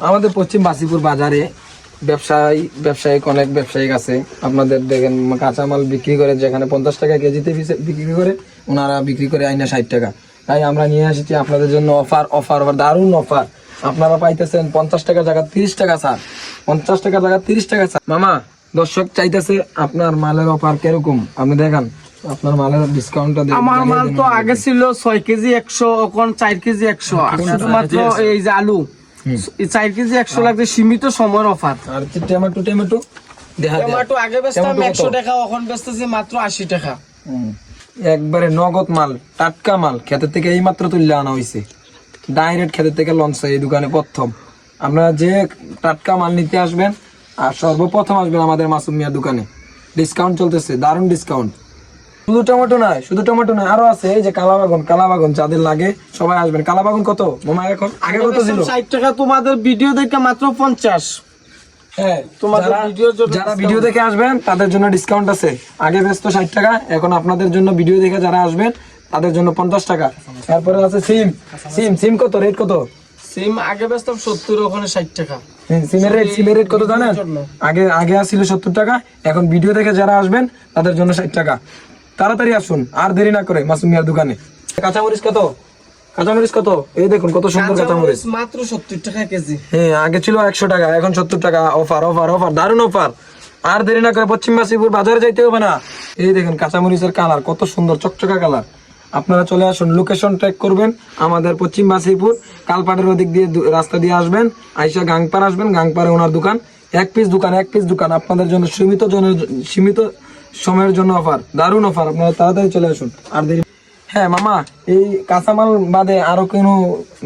আমাদের পশ্চিম বাসিপুর বাজারে ব্যবসায়িক অনেক ব্যবসায়িক আছে। আপনাদের দেখেন কাঁচামাল বিক্রি করে, যেখানে 50 টাকা কেজিতে বিক্রি করে, ওনারা বিক্রি করে আইনা 60 টাকা। তাই আমরা নিয়ে এসেছি আপনাদের জন্য অফার দারুণ অফার। আপনারা পাইতেছেন 50 টাকা জায়গা 30 টাকা ছাড়, 50 টাকা জায়গা 30 টাকা ছাড়। মামা, দর্শক চাইতেছে আপনার মালের অফার কিরকম, আপনি দেখান আপনার মালের ডিসকাউন্টটা। আমার মাল তো আগে ছিল 6 কেজি 100, এখন 4 কেজি 100। শুধুমাত্র এই যে আলু 4 কেজি 100 লাগছে, সীমিত সময়ের অফার। আর টমেটো আগে বেচতাম 100 টাকা, এখন বেচতেছি মাত্র 80 টাকা। একবারে নগদ মাল, টাটকা মাল, ক্ষেতের থেকে এই মাত্র তুলে আনা হয়েছে, ডাইরেক্ট ক্ষেতের থেকে লঞ্চ হয় এই দোকানে প্রথম। আপনারা যে টাটকা মাল নিতে আসবেন আর সর্বপ্রথম আসবেন আমাদের মাসুম মিয়ার দোকানে। ডিসকাউন্ট চলতেছে, দারুণ ডিসকাউন্ট। শুধু টমেটো নয়, আরো আছে এই যে কালাবাগুন যাদের লাগে সবাই আসবেন। কালাবাগুন কত মামা এখন? আগে কত ছিল? 60 টাকা। তোমাদের ভিডিও দেখে মাত্র 50। হ্যাঁ, যারা ভিডিও দেখে আসবেন তাদের জন্য ডিসকাউন্ট আছে। আগে বেচতো 60 টাকা, এখন আপনাদের জন্য ভিডিও দেখে যারা আসবেন তাদের জন্য 50 টাকা। তারপরে আছে সিম কত রেট? কত সিম? আগে বেচতাম 70, ওখানে 60 টাকা। সিমের রেট কত জানেন? আগে আসছিল 70 টাকা, এখন ভিডিও দেখে যারা আসবেন তাদের জন্য 60 টাকা। তাড়াতাড়ি আসুন, আর দেরি না করে মাসুম মিয়ার দোকানে। কাঁচামরিচ কত? এই দেখুন কত সুন্দর কাঁচামরিচ, মাত্র 70 টাকা কেজি। হ্যাঁ, আগে ছিল 100 টাকা, এখন 70 টাকা। অফার দারুণ অফার। আর দেরি না করে পশ্চিম বাসিপুর বাজারে যাইতে হবে না। এই দেখুন কাঁচামরিচের কালার কত সুন্দর, চকচকা কালার। আপনারা চলে আসুন, লোকেশন ট্র্যাক করবেন আমাদের পশ্চিম বাসিপুর, কালপাটের ওদিক দিয়ে রাস্তা দিয়ে আসবেন, আইসা গাংপাড় আসবেন, গাংপাড়ে ওনার দোকান। এক পিস দোকান আপনাদের জন্য সীমিত সময়ের জন্য অফার, দারুণ অফার। আপনারা তাড়াতাড়ি চলে আসুন, আর দেরি। হ্যাঁ মামা, এই কাঁচামাল বাদে আরো কোনো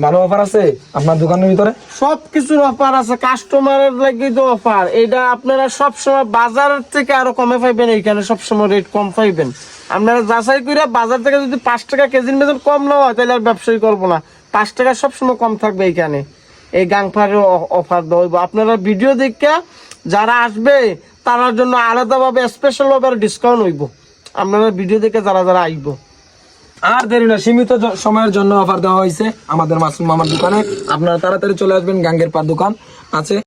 ভালো অফার আছে আপনার দোকানের ভিতরে? সবকিছুর অফার আছে, কাস্টমারের লাগি তো অফার। এটা আপনারা সবসময় বাজারের থেকে আরো কমে পাইবেন, এইখানে সবসময় রেট কম পাইবেন। আপনারা যাচাই করে বাজার থেকে যদি 5 টাকা কেজির মেজন কম না হয় তাহলে আর ব্যবসায়ী করবো না। 5 টাকা সবসময় কম থাকবে এইখানে। এই গাংপাড়ের অফার দেবো। আপনারা ভিডিও দেখে যারা আসবে তার জন্য আলাদাভাবে স্পেশাল ভাবে ডিসকাউন্ট হইব, আপনারা ভিডিও দেখে যারা আইব। আর দেরি না, সীমিত সময়ের জন্য অফার দেওয়া হয়েছে আমাদের মাসুম মামার দোকানে। আপনারা তাড়াতাড়ি চলে আসবেন, গাঙ্গের পার দোকান আছে।